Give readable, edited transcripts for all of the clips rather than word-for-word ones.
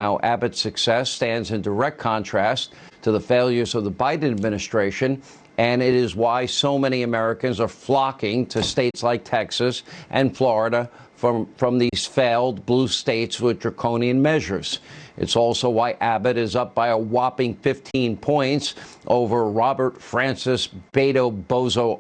Now, Abbott's success stands in direct contrast to the failures of the Biden administration, and it is why so many Americans are flocking to states like Texas and Florida from these failed blue states with draconian measures. It's also why Abbott is up by a whopping 15 points over Robert Francis Beto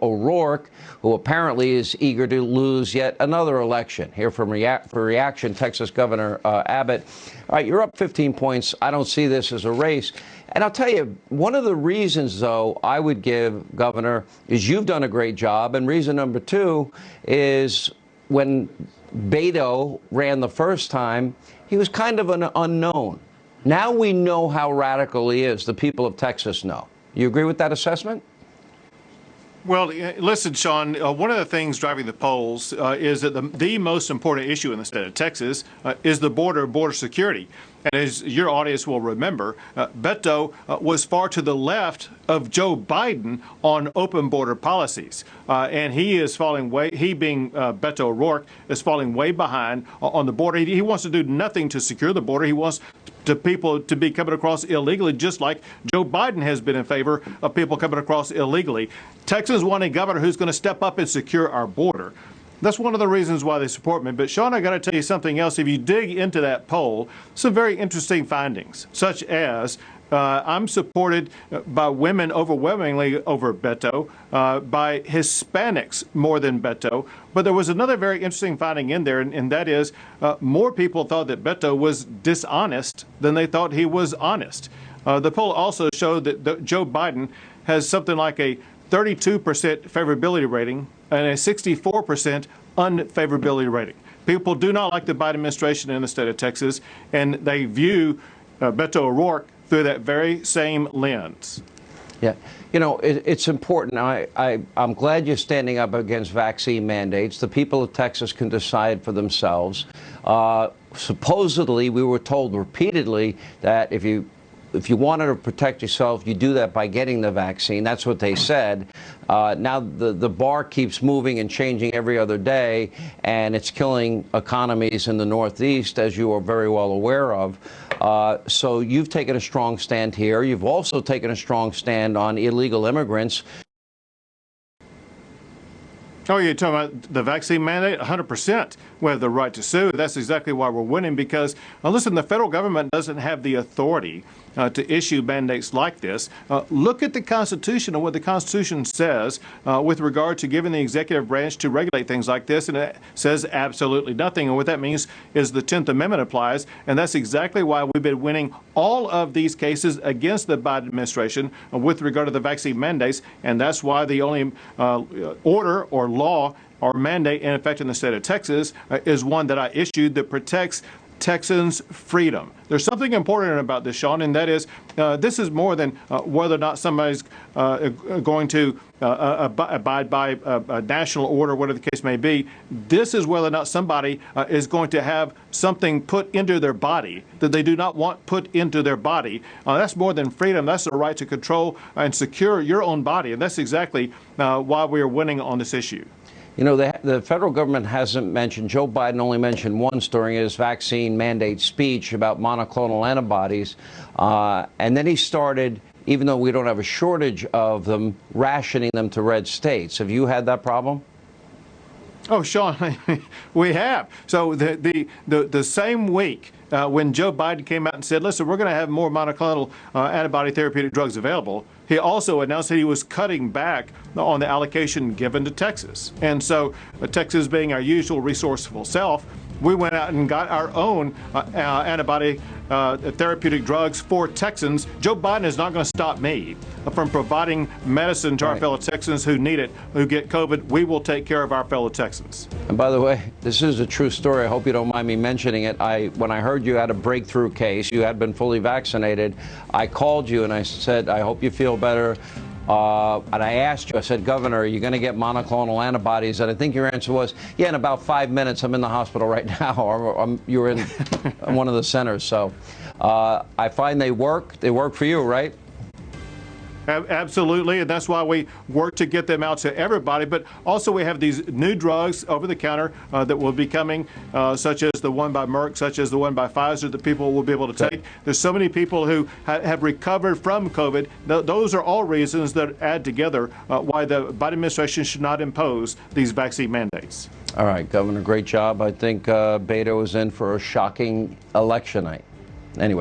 O'Rourke, who apparently is eager to lose yet another election. Here for reaction, Texas Governor Abbott. All right, you're up 15 points. I don't see this as a race. And I'll tell you, one of the reasons, though, I would give, Governor, is you've done a great job. And reason number two is when Beto ran the first time, he was kind of an unknown. Now we know how radical he is. The people of Texas know. You agree with that assessment? Well, listen, Sean, one of the things driving the polls is that the most important issue in the state of Texas is the border security. And as your audience will remember, Beto was far to the left of Joe Biden on open border policies. And he is falling he being Beto O'Rourke, is falling way behind on the border. He wants to do nothing to secure the border. He wants people to be coming across illegally, just like Joe Biden has been in favor of people coming across illegally. Texans want a governor who's going to step up and secure our border. That's one of the reasons why they support me. But, Sean, I got to tell you something else. If you dig into that poll, some very interesting findings, such as I'm supported by women overwhelmingly over Beto, by Hispanics more than Beto. But there was another very interesting finding in there, and that is more people thought that Beto was dishonest than they thought he was honest. The poll also showed that Joe Biden has something like a 32% favorability rating and a 64% unfavorability rating. People do not like the Biden administration in the state of Texas, and they view Beto O'Rourke through that very same lens. Yeah, you know, it's important. I'm glad you're standing up against vaccine mandates. The people of Texas can decide for themselves. Supposedly, we were told repeatedly that if you wanted to protect yourself, you do that by getting the vaccine. That's what they said. Now the bar keeps moving and changing every other day, and it's killing economies in the Northeast, as you are very well aware of. So you've taken a strong stand here. You've also taken a strong stand on illegal immigrants. Oh, you're talking about the vaccine mandate? 100%. We have the right to sue. That's exactly why we're winning, because, listen, the federal government doesn't have the authority to issue mandates like this. Look at the Constitution and what the Constitution says with regard to giving the executive branch to regulate things like this, and it says absolutely nothing. And what that means is the 10th Amendment applies, and that's exactly why we've been winning all of these cases against the Biden administration with regard to the vaccine mandates, and that's why the only order or law or mandate in effect in the state of Texas is one that I issued that protects Texans' freedom. There's something important about this, Sean, and that is this is more than whether or not somebody's going to abide by a national order, whatever the case may be. This is whether or not somebody is going to have something put into their body that they do not want put into their body. That's more than freedom. That's the right to control and secure your own body, and that's exactly why we are winning on this issue. You know, the federal government hasn't mentioned, Joe Biden only mentioned once during his vaccine mandate speech about monoclonal antibodies. And then he started, even though we don't have a shortage of them, rationing them to red states. Have you had that problem? Oh, Sean, we have. So the same week when Joe Biden came out and said, listen, we're going to have more monoclonal antibody therapeutic drugs available, he also announced that he was cutting back on the allocation given to Texas. And so Texas being our usual resourceful self, we went out and got our own antibody therapeutic drugs for Texans. Joe Biden is not going to stop me from providing medicine to our fellow Texans who need it, who get COVID. We will take care of our fellow Texans. And by the way, this is a true story. I hope you don't mind me mentioning it. When I heard you had a breakthrough case, you had been fully vaccinated, I called you and I said, I hope you feel better. And I asked you, I said, Governor, are you going to get monoclonal antibodies? And I think your answer was, yeah, in about 5 minutes. I'm in the hospital right now. Or you're in one of the centers. So I find they work. They work for you, right? Absolutely, and that's why we work to get them out to everybody. But also we have these new drugs over the counter that will be coming, such as the one by Merck, such as the one by Pfizer, that people will be able to take. There's so many people who have recovered from COVID. Those are all reasons that add together why the Biden administration should not impose these vaccine mandates. All right, Governor, great job. I think Beto is in for a shocking election night. Anyway.